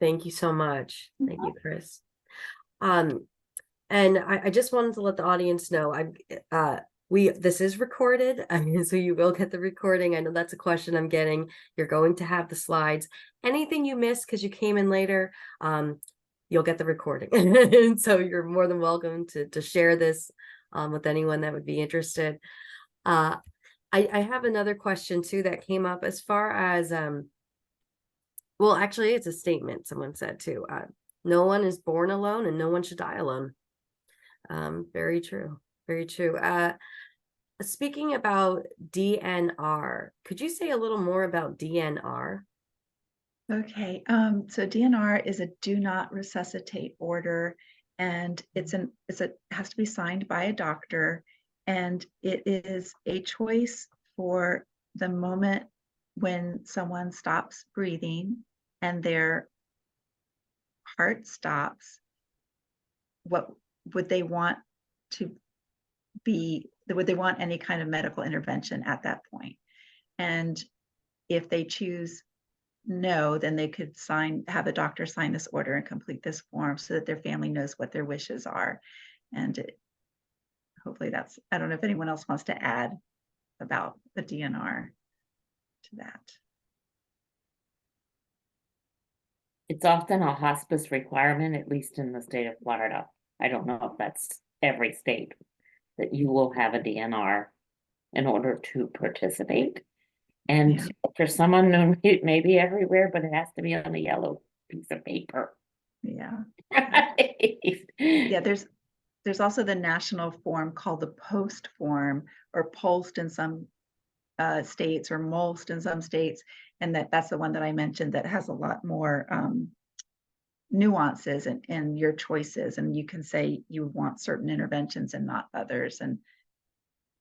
Thank you so much. Thank you, Kris. And I just wanted to let the audience know, this is recorded, so you will get the recording. I know that's a question I'm getting. You're going to have the slides. Anything you missed because you came in later, you'll get the recording. And so you're more than welcome to share this with anyone that would be interested. I have another question too that came up as far as, well, actually it's a statement someone said too. No one is born alone and no one should die alone. Very true. Very true. Speaking about DNR, could you say a little more about DNR? Okay, so DNR is a do not resuscitate order, and it has to be signed by a doctor, and it is a choice for the moment when someone stops breathing and their heart stops. What would they want to be? Would they want any kind of medical intervention at that point? And if they choose no, then they could have the doctor sign this order and complete this form so that their family knows what their wishes are. And hopefully I don't know if anyone else wants to add about the DNR to that. It's often a hospice requirement, at least in the state of Florida. I don't know if that's every state, that you will have a DNR in order to participate. And Yeah. for some unknown, it may be everywhere, but it has to be on a yellow piece of paper. Yeah. Right? Yeah, there's also the national form called the POST form, or POST in some states, or MOST in some states, and that's the one that I mentioned that has a lot more nuances in your choices, and you can say you want certain interventions and not others, and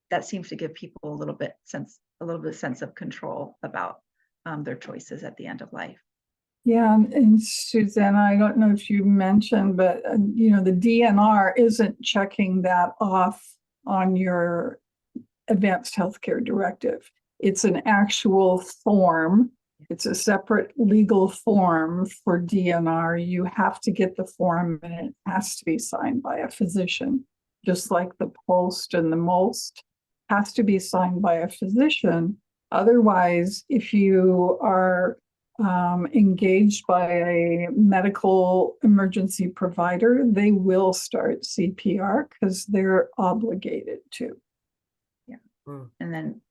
that seems to give people a little bit sense of control about their choices at the end of life. Yeah, and Susanna, I don't know if you mentioned, but the DNR isn't checking that off on your advanced healthcare directive. It's an actual form. It's a separate legal form for DNR. You have to get the form and it has to be signed by a physician, just like the POST and the MOST has to be signed by a physician. Otherwise, if you are engaged by a medical emergency provider, they will start CPR because they're obligated to. Yeah. And then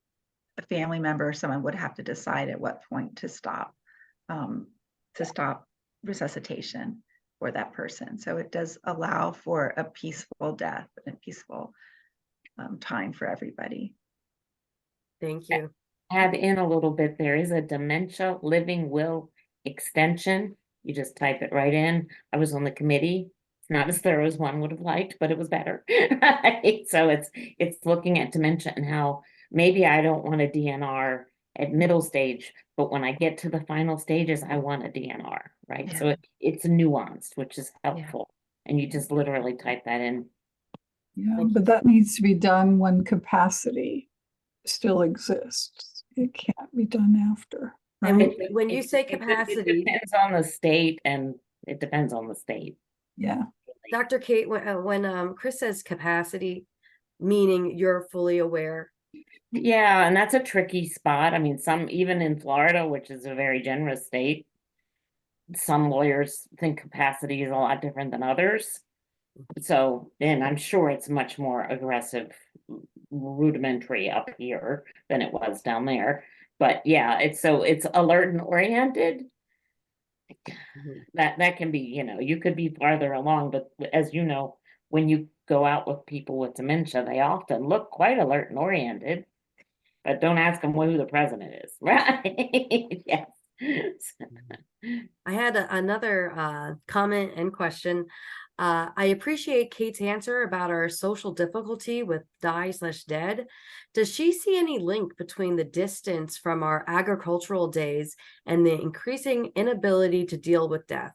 a family member or someone would have to decide at what point to stop resuscitation for that person. So it does allow for a peaceful death and a peaceful time for everybody. Thank you. Add in a little bit, there is a dementia living will extension. You just type it right in. I was on the committee. It's not as thorough as one would have liked, but it was better. Right? So it's looking at dementia and how maybe I don't want a DNR at middle stage, but when I get to the final stages, I want a DNR, right? Yeah. So it's nuanced, which is helpful. And you just literally type that in. Yeah, Thank but that needs to be done when capacity still exists. It can't be done after, And right? when you say capacity, it depends on the state, and it depends on the state. Yeah. Dr. Cate, when Kris says capacity, meaning you're fully aware. Yeah, and that's a tricky spot. I mean, even in Florida, which is a very generous state, some lawyers think capacity is a lot different than others. So, and I'm sure it's much more aggressive, rudimentary up here than it was down there. But yeah, it's alert and oriented. That can be, you could be farther along, but as you know, when you go out with people with dementia, they often look quite alert and oriented. But don't ask them who the president is, right? Yes. I had another comment and question. I appreciate Kate's answer about our social difficulty with die/dead. Does she see any link between the distance from our agricultural days and the increasing inability to deal with death?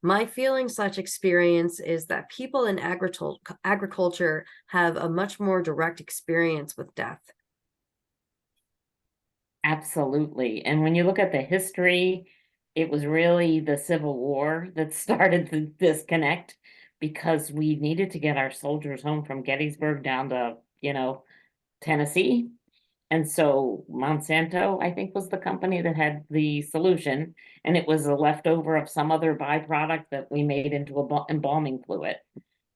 My feeling/experience is that people in agriculture have a much more direct experience with death. Absolutely. And when you look at the history, it was really the Civil War that started the disconnect, because we needed to get our soldiers home from Gettysburg down to, Tennessee. And so Monsanto, I think, was the company that had the solution, and it was a leftover of some other byproduct that we made into embalming fluid.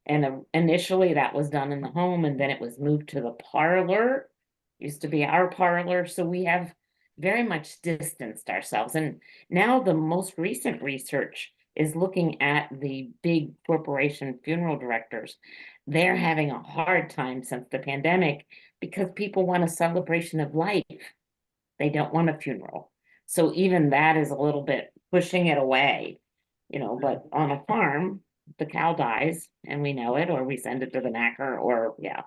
And initially that was done in the home, and then it was moved to the parlor. Used to be our parlor. So we have very much distanced ourselves. And now the most recent research is looking at the big corporation funeral directors. They're having a hard time since the pandemic because people want a celebration of life. They don't want a funeral. So even that is a little bit pushing it away, but on a farm, the cow dies and we know it, or we send it to the knacker, or yeah.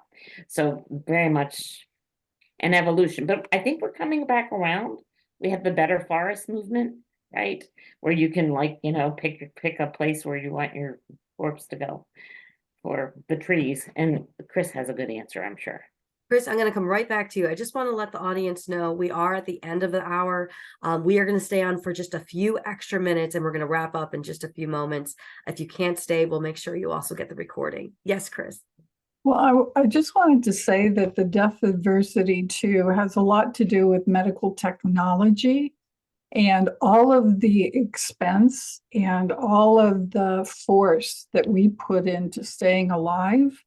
So very much an evolution, but I think we're coming back around. We have the Better Forest movement, right? Where you can pick a place where you want your corpse to go for the trees. And Kris has a good answer, I'm sure. Kris, I'm going to come right back to you. I just want to let the audience know we are at the end of the hour. We are going to stay on for just a few extra minutes, and we're going to wrap up in just a few moments. If you can't stay, we'll make sure you also get the recording. Yes, Kris. Well, I just wanted to say that the death adversity too has a lot to do with medical technology and all of the expense and all of the force that we put into staying alive,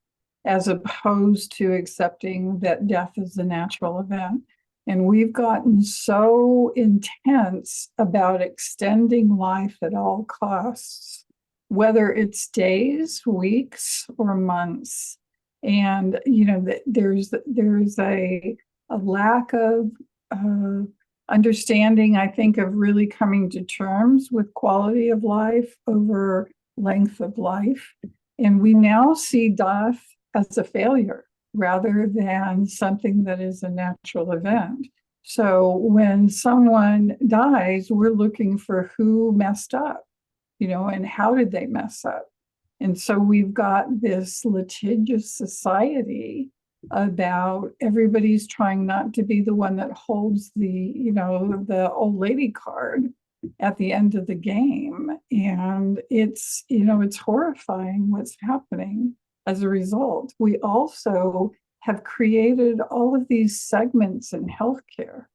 as opposed to accepting that death is a natural event. And we've gotten so intense about extending life at all costs, whether it's days, weeks, or months. And, you know, there's a lack of understanding, I think, of really coming to terms with quality of life over length of life. And we now see death as a failure rather than something that is a natural event. So when someone dies, we're looking for who messed up, you know, and how did they mess up? And so we've got this litigious society about everybody's trying not to be the one that holds the, you know, the old lady card at the end of the game. And it's, you know, it's horrifying what's happening as a result. We also have created all of these segments in healthcare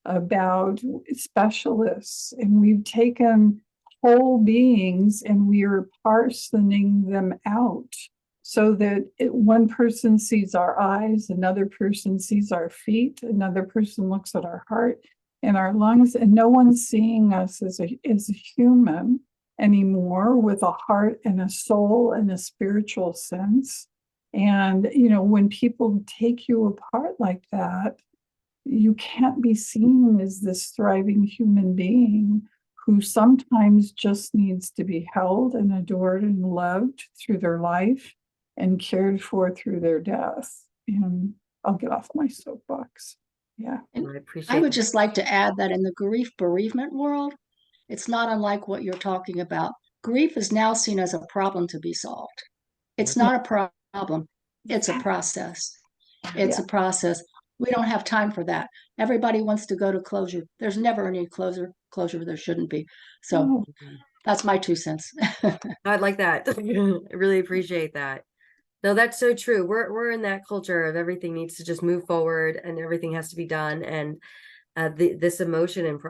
about specialists, and we've taken whole beings and we are parceling them out so that one person sees our eyes, another person sees our feet, another person looks at our heart and our lungs, and no one's seeing us as a human anymore with a heart and a soul and a spiritual sense. And, you know, when people take you apart like that, you can't be seen as this thriving human being who sometimes just needs to be held and adored and loved through their life and cared for through their death. And I'll get off my soapbox. Yeah. And I appreciate I would that. just like to add that in the grief bereavement world, it's not unlike what you're talking about. Grief is now seen as a problem to be solved. It's not a problem. It's a process. It's a process. We don't have time for that. Everybody wants to go to closure. There's never any closure there shouldn't be. So that's my 2 cents. I'd like that. I really appreciate that. No, that's so true. We're in that culture of everything needs to just move forward and everything has to be done. And this emotion and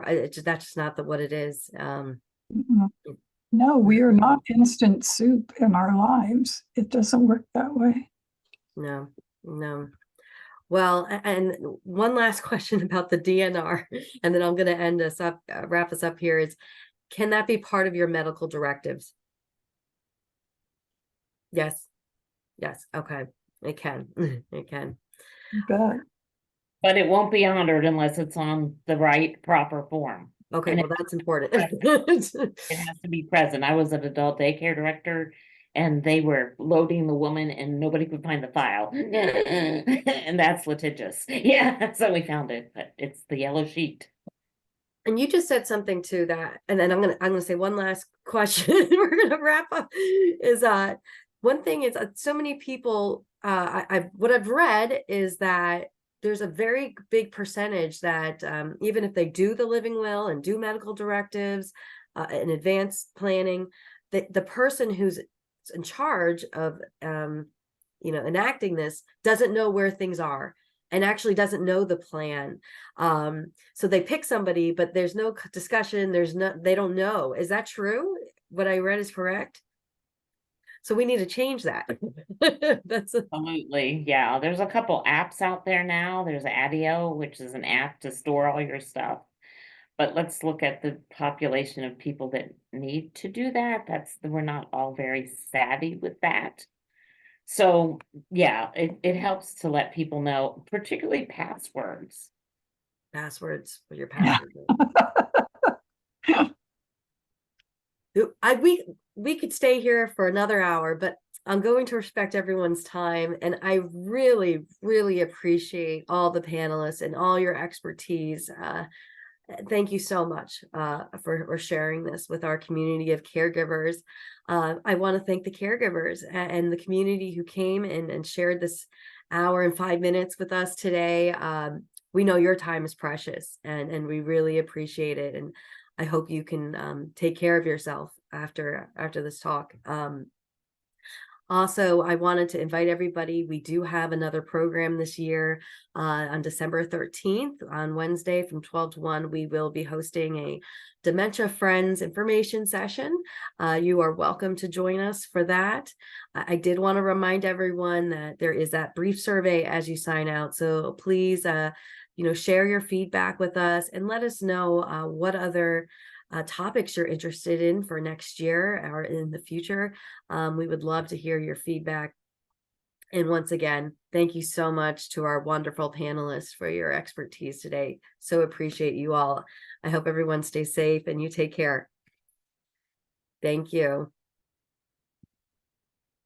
that's just not what it is. No, we are not instant soup in our lives. It doesn't work that way. No. Well, and one last question about the DNR, and then I'm going to end us up, wrap us up here is, can that be part of your medical directives? Yes. Okay. It can. It can. But it won't be honored unless it's on the right, proper form. Okay, And well, that's important. It has to be present. I was an adult daycare director and they were loading the woman and nobody could find the file. And that's litigious. Yeah, so we found it, but it's the yellow sheet. And you just said something to that, and then I'm gonna say one last question. We're gonna wrap up. Is one thing is so many people. What I've read is that there's a very big percentage that even if they do the living will and do medical directives and advanced planning, the person who's in charge of enacting this doesn't know where things are and actually doesn't know the plan. So they pick somebody, but there's no discussion. They don't know. Is that true? What I read is correct? So we need to change that. Absolutely. Yeah. There's a couple apps out there now. There's ADIO, which is an app to store all your stuff. But let's look at the population of people that need to do that. We're not all very savvy with that. So yeah, it helps to let people know, particularly passwords. Passwords for your password. We could stay here for another hour, but I'm going to respect everyone's time. And I really, really appreciate all the panelists and all your expertise. Thank you so much for sharing this with our community of caregivers. I want to thank the caregivers and the community who came and shared this hour and 5 minutes with us today. We know your time is precious, and we really appreciate it. And I hope you can take care of yourself after this talk. Also, I wanted to invite everybody. We do have another program this year on December 13th on Wednesday from 12 to 1. We will be hosting a Dementia Friends information session. You are welcome to join us for that. I did want to remind everyone that there is that brief survey as you sign out. So please, share your feedback with us and let us know what other topics you're interested in for next year or in the future. We would love to hear your feedback. And once again, thank you so much to our wonderful panelists for your expertise today. So appreciate you all. I hope everyone stays safe and you take care. Thank you.